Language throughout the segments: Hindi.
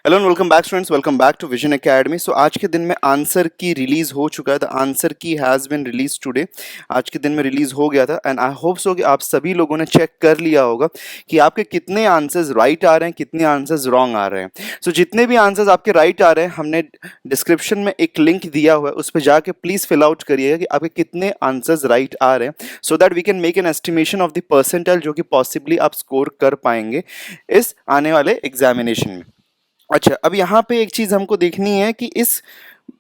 Hello and welcome back students, welcome back to Vision Academy. So आज के दिन में आंसर की रिलीज हो चुका है। द आंसर की हैज़ बिन रिलीज टुडे। आज के दिन में रिलीज हो गया था एंड आई होप सो कि आप सभी लोगों ने चेक कर लिया होगा कि आपके कितने आंसर्स राइट आ रहे हैं, कितने आंसर्स रॉन्ग आ रहे हैं। सो जितने भी आंसर्स आपके राइट आ रहे हैं, हमने डिस्क्रिप्शन में एक लिंक दिया हुआ है, उस पर जाके प्लीज़ फिल आउट करिएगा कि आपके कितने आंसर्स राइट आ रहे हैं, so that we can make an estimation of the percentile जो कि पॉसिबली आप स्कोर कर पाएंगे इस आने वाले एग्जामिनेशन में। अच्छा, अब यहाँ पे एक चीज़ हमको देखनी है कि इस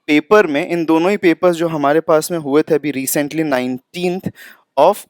पेपर में, इन दोनों ही पेपर्स जो हमारे पास में हुए थे अभी रिसेंटली 19th ऑफ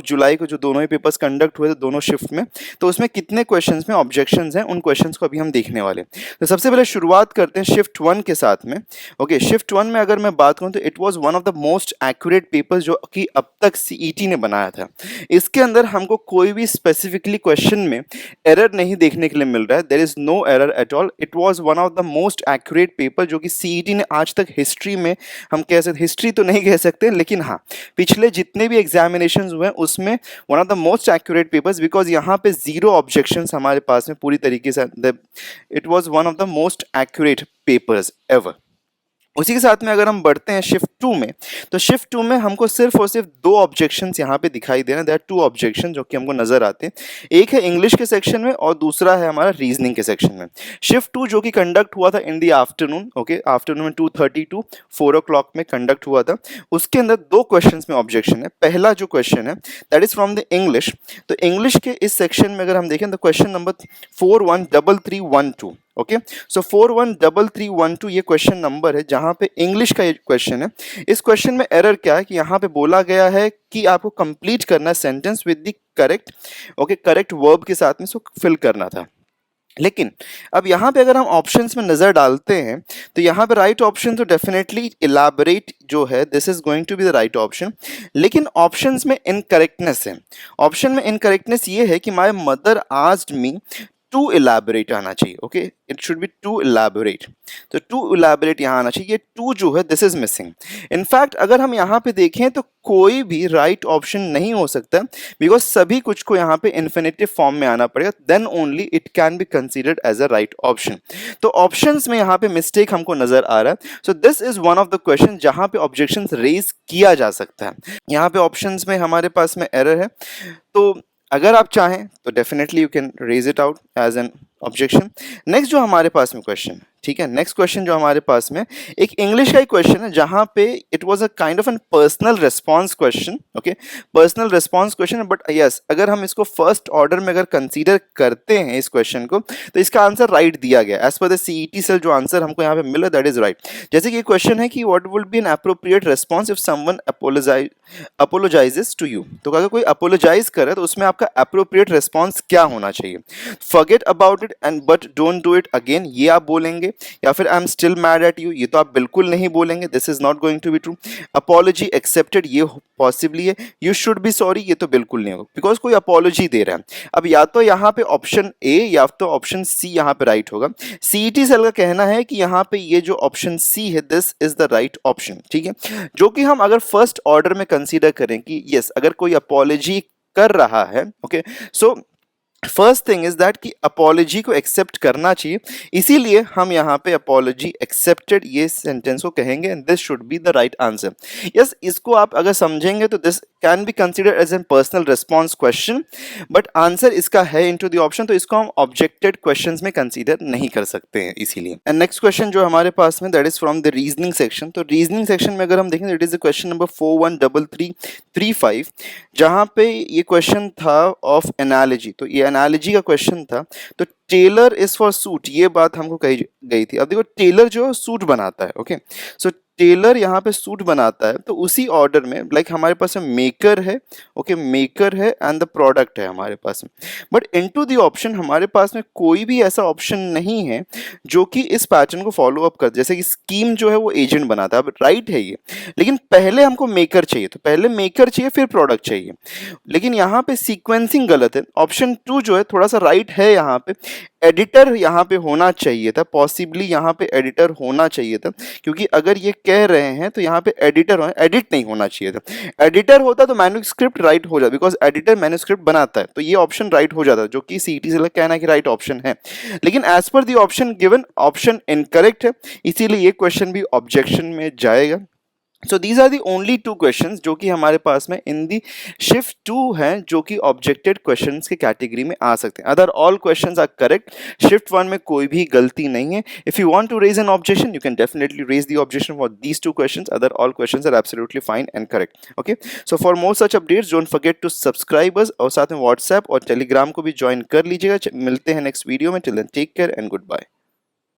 जुलाई को, जो दोनों ही पेपर्स कंडक्ट हुए थे दोनों शिफ्ट में, तो उसमें कितने क्वेश्चंस में ऑब्जेक्शंस हैं, उन क्वेश्चंस को अभी हम देखने वाले हैं। तो सबसे पहले शुरुआत करते हैं शिफ्ट 1 के साथ में। ओके, शिफ्ट 1 में अगर मैं बात करूं तो it was one of the most accurate papers जो कि अब तक सीईटी ने बनाया था। इसके अंदर हमको कोई भी स्पेसिफिकली क्वेश्चन में एरर नहीं देखने के लिए मिल रहा है। There is no error at all. It was one of the most accurate paper जो कि सीईटी ने आज तक हिस्ट्री में, हम कह सकते, हिस्ट्री तो नहीं कह सकते लेकिन हाँ, पिछले जितने भी एग्जामिनेशंस हुए हैं उसमें one of the most accurate papers, because यहाँ पे जीरो ऑब्जेक्शंस हमारे पास में पूरी तरीके से। It was one of the most accurate papers ever. उसी के साथ में अगर हम बढ़ते हैं शिफ्ट 2 में, तो शिफ्ट 2 में हमको सिर्फ और सिर्फ दो ऑब्जेक्शंस यहाँ पे दिखाई दे रहे हैं। देयर आर टू ऑब्जेक्शन जो कि हमको नजर आते हैं। एक है इंग्लिश के सेक्शन में और दूसरा है हमारा रीजनिंग के सेक्शन में। शिफ्ट 2 जो कि कंडक्ट हुआ था इन दी आफ्टरनून, ओके, आफ्टरनून में 2:30 टू 4 o'clock में कंडक्ट हुआ था। उसके अंदर दो क्वेश्चन में ऑब्जेक्शन है। पहला जो क्वेश्चन है that is from the English. तो इंग्लिश के इस सेक्शन में अगर हम देखें तो क्वेश्चन नंबर 413312, ओके, सो 413312 ये क्वेश्चन नंबर है जहां पे इंग्लिश का ये क्वेश्चन है। इस क्वेश्चन में एरर क्या है कि यहाँ पे बोला गया है कि आपको कंप्लीट करना है sentence with the correct, okay, correct verb के साथ में सो फिल करना था। लेकिन अब यहाँ पे अगर हम ऑप्शंस में नजर डालते हैं तो यहाँ पे राइट ऑप्शन तो डेफिनेटली इलाबोरेट जो है, this is going to be the right option. लेकिन ऑप्शंस में इनकरेक्टनेस है। ऑप्शन में इनकरेक्टनेस ये है कि my mother asked me to elaborate आना चाहिए। Okay, it should be to elaborate. तो टू इलाबोरेट यहाँ आना चाहिए। ये टू जो है दिस इज मिसिंग। इनफैक्ट अगर हम यहाँ पे देखें तो कोई भी राइट ऑप्शन नहीं हो सकता, बिकॉज सभी कुछ को यहाँ पे इन्फिनेटिव फॉर्म में आना पड़ेगा, then only it can be considered as a right option. तो ऑप्शंस में यहाँ पे मिस्टेक हमको नजर आ रहा है। So this is one of the question जहाँ पे ऑब्जेक्शन रेज किया जा सकता है। यहाँ पे ऑप्शंस में हमारे पास में एरर है। तो अगर आप चाहें तो definitely you can raise it out as an objection. Next जो हमारे पास में क्वेश्चन, ठीक है, नेक्स्ट क्वेश्चन जो हमारे पास में एक इंग्लिश का ही क्वेश्चन है जहां पे it was a kind of N personal response question. Okay, personal response question है, बट यस अगर हम इसको फर्स्ट ऑर्डर में अगर कंसीडर करते हैं इस क्वेश्चन को, तो इसका आंसर राइट दिया गया as per the CET cell. जो आंसर हमको यहाँ पे मिला दैट इज राइट। जैसे कि क्वेश्चन है कि what would be an appropriate response if someone apologizes to you. तो अगर कोई अपोलोजाइज करे तो उसमें आपका एप्रोप्रिएट रिस्पांस क्या होना चाहिए? Forget about it and but don't do it again, ये आप बोलेंगे, या फिर I am still mad at you, ये तो आप बिल्कुल नहीं बोलेंगे, this is not going to be true. Apology accepted, ये पॉसिबली है। यू शुड बी सॉरी, ये तो बिल्कुल नहीं होगा, बिकॉज कोई अपॉलॉजी दे रहा है। अब या तो यहाँ पे ऑप्शन ए या तो ऑप्शन सी यहाँ पे राइट होगा। सीईटी सेल का कहना है कि यहाँ पे ये जो ऑप्शन सी है this is the right option, ठीक है, जो कि हम अगर फर्स्ट ऑर्डर में कंसीडर करें कि यस अगर कोई अपॉलॉजी कर रहा है, okay, so first thing is that कि अपॉलॉजी को एक्सेप्ट करना चाहिए, इसीलिए हम यहाँ पे अपॉलॉजी एक्सेप्टेड ये सेंटेंस को कहेंगे and this should be the right answer. Yes, इसको आप अगर समझेंगे तो this can be considered as an personal response question, but answer इसका है इनटू द ऑप्शन, तो इसको हम ऑब्जेक्टेड क्वेश्चंस में कंसीडर नहीं कर सकते हैं इसीलिए। एंड नेक्स्ट क्वेश्चन जो हमारे पास में that is from the reasoning section. तो रीजनिंग सेक्शन में अगर हम देखें it is the question number 413335, जहां पे ये क्वेश्चन था ऑफ एनालॉजी। तो ये एनालॉजी का क्वेश्चन था। तो टेलर इज फॉर सूट, ये बात हमको कही गई थी। अब देखो टेलर जो सूट बनाता है, ओके, सो टेलर यहाँ पे सूट बनाता है, तो उसी ऑर्डर में लाइक हमारे पास में मेकर है, ओके, मेकर है एंड द प्रोडक्ट है हमारे पास में। बट इनटू द ऑप्शन हमारे पास में कोई भी ऐसा ऑप्शन नहीं है जो कि इस पैटर्न को फॉलो अप कर, जैसे कि स्कीम जो है वो एजेंट बनाता है। अब राइट है ये, लेकिन पहले हमको मेकर चाहिए, तो पहले मेकर चाहिए फिर प्रोडक्ट चाहिए, लेकिन यहाँ पे सीक्वेंसिंग गलत है। ऑप्शन 2 जो है थोड़ा सा राइट है यहाँ पे, एडिटर यहाँ पे होना चाहिए था, पॉसिबली यहाँ पे एडिटर होना चाहिए था, क्योंकि अगर ये कह रहे हैं तो यहाँ पे एडिटर हो, एडिट नहीं होना चाहिए था। एडिटर होता तो मैन्युस्क्रिप्ट राइट हो जाता, बिकॉज एडिटर मैन्युस्क्रिप्ट बनाता है, तो ये ऑप्शन राइट हो जाता, जो कि सीईटी से कहना कि राइट ऑप्शन है। लेकिन as per the option given, option incorrect है, इसीलिए ये क्वेश्चन भी ऑब्जेक्शन में जाएगा। So these are the only two questions जो कि हमारे पास में इन दी शिफ्ट 2 हैं, जो कि ऑब्जेक्टेड क्वेश्चंस की कैटेगरी में आ सकते हैं। Other all questions are correct, shift 1 में कोई भी गलती नहीं है। If you want to raise an objection, you can definitely raise the objection for these two questions, other all questions are absolutely fine and correct. Okay, so for more such updates don't forget to subscribe us, और साथ में व्हाट्सएप और टेलीग्राम को भी ज्वाइन कर लीजिएगा। मिलते हैं नेक्स्ट वीडियो में, till then take care and good bye.